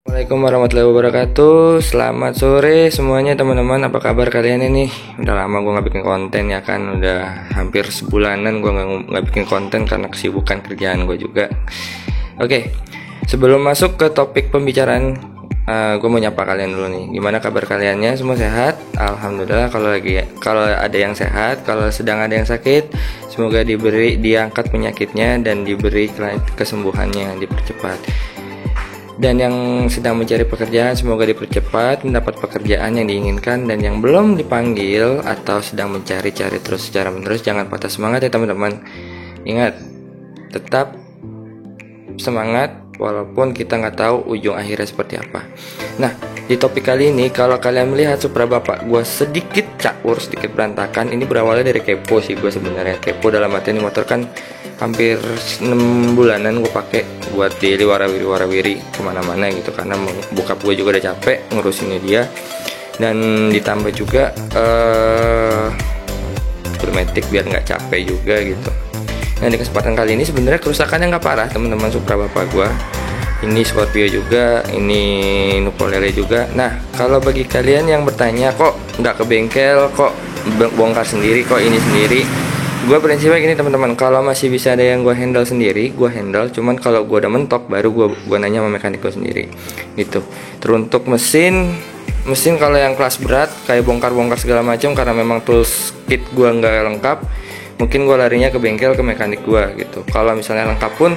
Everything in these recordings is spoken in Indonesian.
Assalamualaikum warahmatullahi wabarakatuh. Selamat sore semuanya teman-teman. Apa kabar kalian ini? Udah lama gue nggak bikin konten ya kan. Udah hampir sebulanan gue nggak bikin konten karena kesibukan kerjaan gue juga. Oke, sebelum masuk ke topik pembicaraan, gue mau nyapa kalian dulu nih. Gimana kabar kaliannya? Semua sehat? Alhamdulillah. Kalau ada yang sehat, kalau sedang ada yang sakit, semoga diangkat penyakitnya dan diberi kesembuhannya, dipercepat. Dan yang sedang mencari pekerjaan semoga dipercepat, mendapat pekerjaan yang diinginkan. Dan yang belum dipanggil atau sedang mencari-cari terus secara menerus, jangan patah semangat ya teman-teman. Ingat, tetap semangat walaupun kita nggak tahu ujung akhirnya seperti apa. Nah, di topik kali ini, kalau kalian melihat Supra bapak gue sedikit caur, sedikit berantakan, ini berawalnya dari kepo sih gue sebenarnya. Kepo dalam artian motor kan hampir 6 bulanan gue pakai buat daily warawiri kemana-mana gitu, karena bokap gue juga udah capek ngurusinnya dia, dan ditambah juga bermetik biar nggak capek juga gitu. Nah, di kesempatan kali ini sebenarnya kerusakannya nggak parah teman-teman Supra bapak gue. Ini Scorpio juga, ini Nuvolele juga. Nah, kalau bagi kalian yang bertanya kok nggak ke bengkel, kok bongkar sendiri, kok ini sendiri, gue prinsipnya gini teman-teman, kalau masih bisa ada yang gue handle sendiri, gue handle. Cuman kalau gue udah mentok, baru gue nanya sama mekanik gue sendiri gitu. Teruntuk mesin kalau yang kelas berat kayak bongkar-bongkar segala macam, karena memang tools kit gue nggak lengkap, mungkin gue larinya ke bengkel, ke mekanik gue gitu. Kalau misalnya lengkap pun,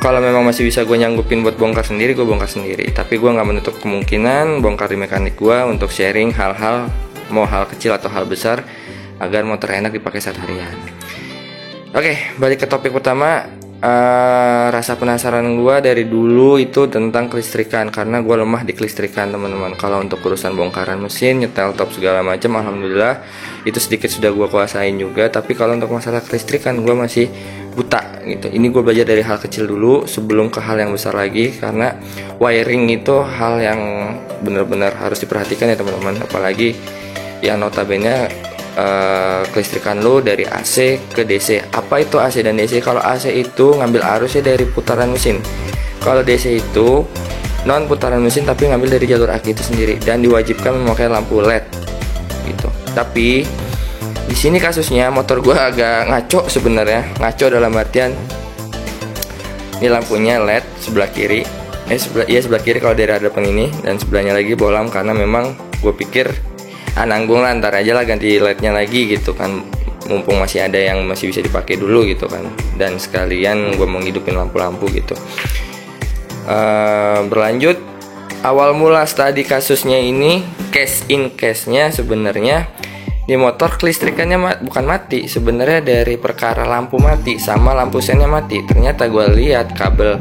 kalau memang masih bisa gue nyanggupin buat bongkar sendiri, gue bongkar sendiri. Tapi gue nggak menutup kemungkinan bongkar di mekanik gue untuk sharing hal-hal, mau hal kecil atau hal besar, agar motor enak dipakai seharian. Oke, balik ke topik pertama. Rasa penasaran gue dari dulu itu tentang kelistrikan, karena gue lemah di kelistrikan teman-teman. Kalau untuk urusan bongkaran mesin, nyetel top segala macam, alhamdulillah itu sedikit sudah gue kuasain juga. Tapi kalau untuk masalah kelistrikan, gue masih buta gitu. Ini gue belajar dari hal kecil dulu sebelum ke hal yang besar lagi, karena wiring itu hal yang benar-benar harus diperhatikan ya teman-teman. Apalagi yang notabene kelistrikan lo dari AC ke DC. Apa itu AC dan DC? Kalau AC itu ngambil arusnya dari putaran mesin. Kalau DC itu non putaran mesin tapi ngambil dari jalur aki itu sendiri, dan diwajibkan memakai lampu LED gitu. Tapi di sini kasusnya motor gue agak ngaco sebenarnya. Ngaco dalam artian ini lampunya LED sebelah kiri, sebelah kiri kalau dari hadapan ini, dan sebelahnya lagi bolam, karena memang gue pikir nanggung lah, ntar aja lah ganti LED-nya lagi gitu kan, mumpung masih ada yang masih bisa dipakai dulu gitu kan, dan sekalian gue mau ngidupin lampu-lampu gitu. Berlanjut, awal mula tadi kasusnya ini, case-nya sebenarnya di motor kelistrikannya bukan mati, sebenarnya dari perkara lampu mati sama lampu sennya mati. Ternyata gue lihat kabel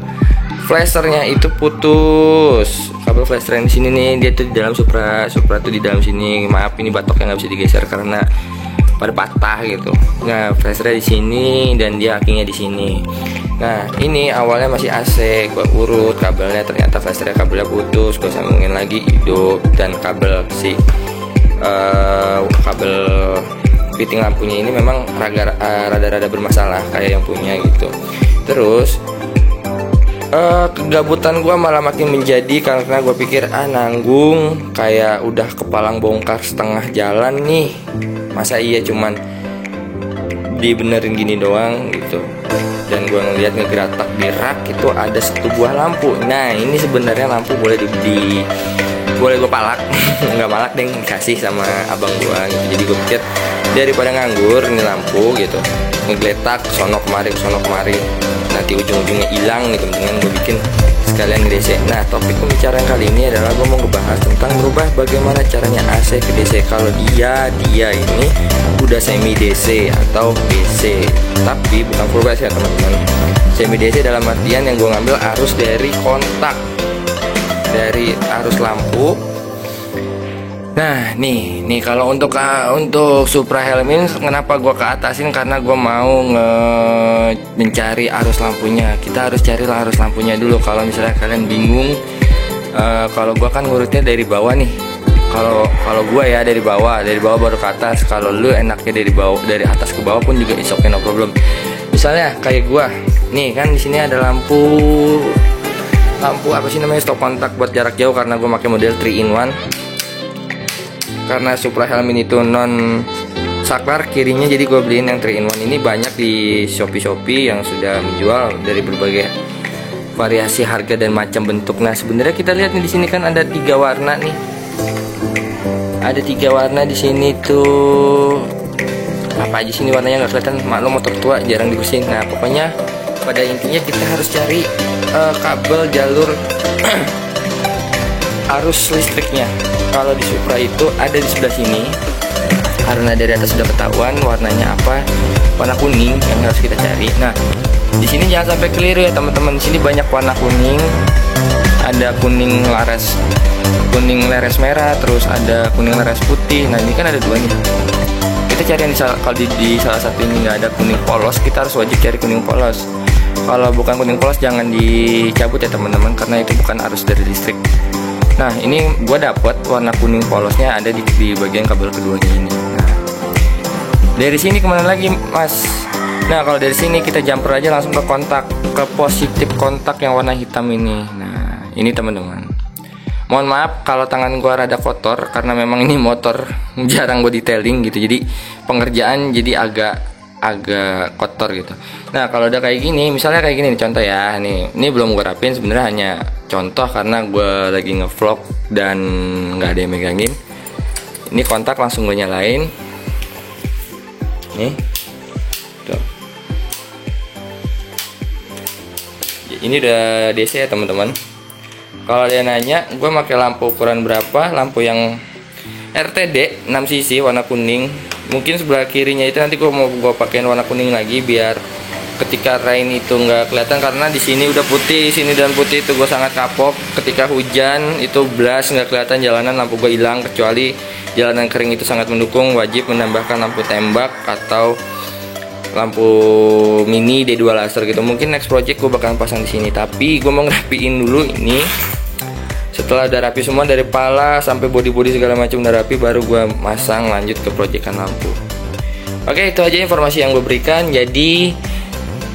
flashernya itu putus. Kabel flasher yang di sini nih, dia tuh di dalam Supra tuh di dalam sini. Maaf, ini batoknya nggak bisa digeser karena pada patah gitu. Nah, flashernya di sini dan dia akinya di sini. Nah, ini awalnya masih AC, gue urut kabelnya, ternyata flashernya kabelnya putus. Gue sambungin lagi, hidup, dan kabel kabel fitting lampunya ini memang rada-rada bermasalah kayak yang punya gitu. Terus kegabutan gue malah makin menjadi, karena gue pikir nanggung, kayak udah kepalang bongkar setengah jalan nih, masa iya cuman dibenerin gini doang gitu. Dan gue ngeliat ngegeratak di rak itu ada satu buah lampu. Nah, ini sebenarnya lampu boleh boleh gue palak nggak malak deh, kasih sama abang gue gitu. Jadi gue pikir daripada nganggur ini lampu gitu, ngegeletak sono kemari, nanti ujung-ujungnya hilang gitu, mendingan gue bikin sekalian DC. Nah, topik pembicaraan kali ini adalah gue mau ngebahas tentang merubah bagaimana caranya AC ke DC. Kalau dia ini udah semi DC atau DC, tapi bukan full base ya teman-teman. Semi DC dalam artian yang gue ngambil arus dari kontak, dari arus lampu. Nah, nih kalau untuk Supra Helm, kenapa gue ke atasin, karena gue mau mencari arus lampunya. Kita harus carilah arus lampunya dulu. Kalau misalnya kalian bingung, kalau gue kan ngurutnya dari bawah nih. Kalau gue ya dari bawah baru ke atas. Kalau lu enaknya dari atas ke bawah pun juga is okay, no problem. Misalnya kayak gue nih kan, di sini ada lampu lampu apa sih namanya, stop kontak buat jarak jauh karena gue pakai model 3 in 1. Karena Supra helm ini tuh non saklar kirinya, jadi gue beliin yang 3 in 1 ini. Banyak di Shopee yang sudah menjual dari berbagai variasi harga dan macam bentuk. Nah sebenarnya kita lihat nih di sini kan ada 3 warna nih. Ada 3 warna di sini tuh. Apa aja sini warnanya nggak kelihatan, maklum motor tua jarang dibersihin. Nah pokoknya pada intinya kita harus cari kabel jalur arus listriknya. Kalau di Supra itu ada di sebelah sini, karena dari atas sudah ketahuan warnanya apa, warna kuning yang harus kita cari. Nah di sini jangan sampai keliru ya teman-teman. Di sini banyak warna kuning, ada kuning leres merah, terus ada kuning leres putih. Nah ini kan ada 2 nih. Kita cari yang kalau di salah satu ini nggak ada kuning polos, kita harus wajib cari kuning polos. Kalau bukan kuning polos jangan dicabut ya teman-teman, karena itu bukan arus dari listrik. Nah ini gue dapet warna kuning polosnya ada di bagian kabel keduanya ini. Nah dari sini kemana lagi mas? Nah kalau dari sini kita jumper aja langsung ke kontak, ke positif kontak yang warna hitam ini. Nah ini teman-teman, mohon maaf kalau tangan gua rada kotor karena memang ini motor jarang gue detailing gitu, jadi pengerjaan jadi agak kotor gitu. Nah kalau udah kayak gini, misalnya kayak gini nih contoh ya, ini belum gue rapin sebenarnya, hanya contoh karena gue lagi ngevlog dan nggak ada yang megangin. Ini kontak langsung gue nyalain nih tuh. Ini udah DC ya teman-teman. Kalau dia nanya gue pakai lampu ukuran berapa, lampu yang RTD 6 cc warna kuning. Mungkin sebelah kirinya itu nanti gue mau pakein warna kuning lagi biar ketika rain itu nggak kelihatan, karena di sini udah putih, sini dan putih itu gue sangat kapok. Ketika hujan itu blas nggak kelihatan jalanan, lampu gue hilang. Kecuali jalanan kering itu sangat mendukung, wajib menambahkan lampu tembak atau lampu mini D2 laser gitu. Mungkin next project gue bakalan pasang di sini, tapi gue mau ngerapiin dulu ini. Setelah udah rapi semua dari pala sampai body segala macam udah rapi, baru gue masang lanjut ke proyekan lampu. Oke, itu aja informasi yang gue berikan. Jadi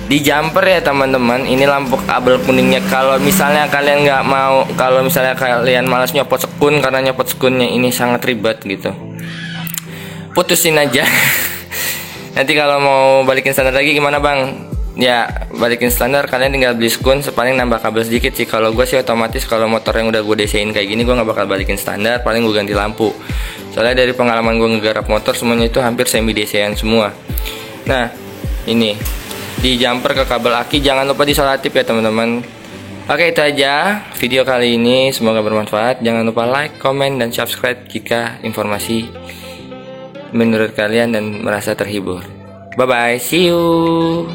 di jumper ya teman-teman, ini lampu kabel kuningnya. Kalau misalnya kalian nggak mau, kalau misalnya kalian malas nyopot sekun, karena nyopot sekunnya ini sangat ribet gitu, putusin aja. Nanti kalau mau balikin standar lagi gimana bang? Ya balikin standar, kalian tinggal beli sekun, paling nambah kabel sedikit sih. Kalau gue sih otomatis kalau motor yang udah gue desain kayak gini gue nggak bakal balikin standar, paling gue ganti lampu. Soalnya dari pengalaman gue ngegarap motor semuanya itu hampir semi desain semua. Nah ini di jumper ke kabel aki jangan lupa disolatif ya teman-teman. Oke, itu aja video kali ini, semoga bermanfaat. Jangan lupa like, comment, dan subscribe jika informasi menurut kalian dan merasa terhibur. Bye bye, see you.